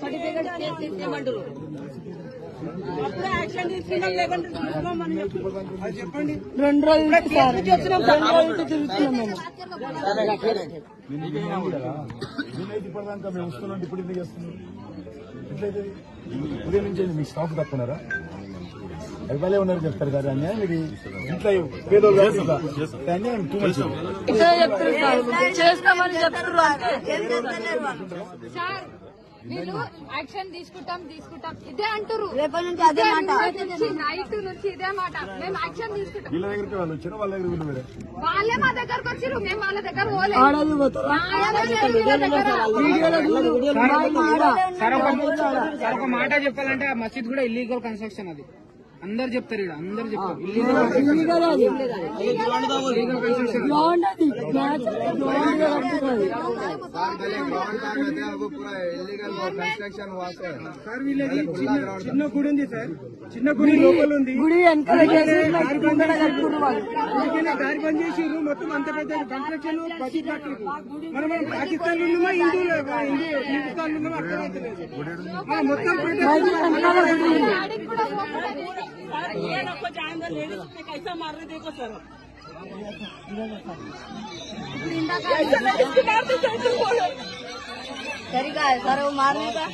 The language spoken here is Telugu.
సర్టిఫికేట్ తీసుకోమంటారు. అప్పుడే యాక్షన్ తీసుకున్నాం, లేకుంటే చెప్పండి. 2 రోజులు తిరుగుతున్నాం ఇప్పటిదాకా మేము వస్తున్నాం, ఇప్పుడు ఎందుకు చేస్తున్నాం? ఎట్లయితే ఉదయం నుంచి మీ స్టాఫ్ తప్పున్నారా? ఎవరే ఉన్నారు చెప్తారు కదా అన్యాయం. ఇది ఇంట్లో పేదోళ్ళు అన్యాయం చేస్తామని చెప్తారు. వీళ్ళు యాక్షన్ తీసుకుంటాం ఇదే అంటారు. రేపటి నుంచి అదే మాట, నైట్ నుంచి ఇదే మాట. మేము యాక్షన్ తీసుకుంటాం. వీళ్ళ దగ్గరికి వాళ్ళు వచ్చారు, వాళ్ళ దగ్గర వీళ్ళు వాళ్ళే మా దగ్గరకు వచ్చారు, మేము వాళ్ళ దగ్గర పోలేదు. సార్ ఒక మాట చెప్పాలంటే ఆ మసీద్ కూడా ఇల్లీగల్ కన్స్ట్రక్షన్. అది అందరు చెప్తారు, ఇక్కడ అందరు చెప్తారు ఇల్లీగల్ సార్. వీళ్ళది చిన్న గుడి ఉంది సార్, చిన్న గుడి లోపల ఉంది. గుడి దారి బంద్ చేసిర్రు. మొత్తం అంత పెద్ద కన్స్ట్రక్షన్ మసీద్ కట్టిరు. మనం పాకిస్తాన్ లో ఉన్నామా, హిందుస్థాన్ లో ఉన్నామా అర్థమవుతలేదు. మొత్తం कैसा मार रहे देखो सर. तरीका है सर वो मारने का.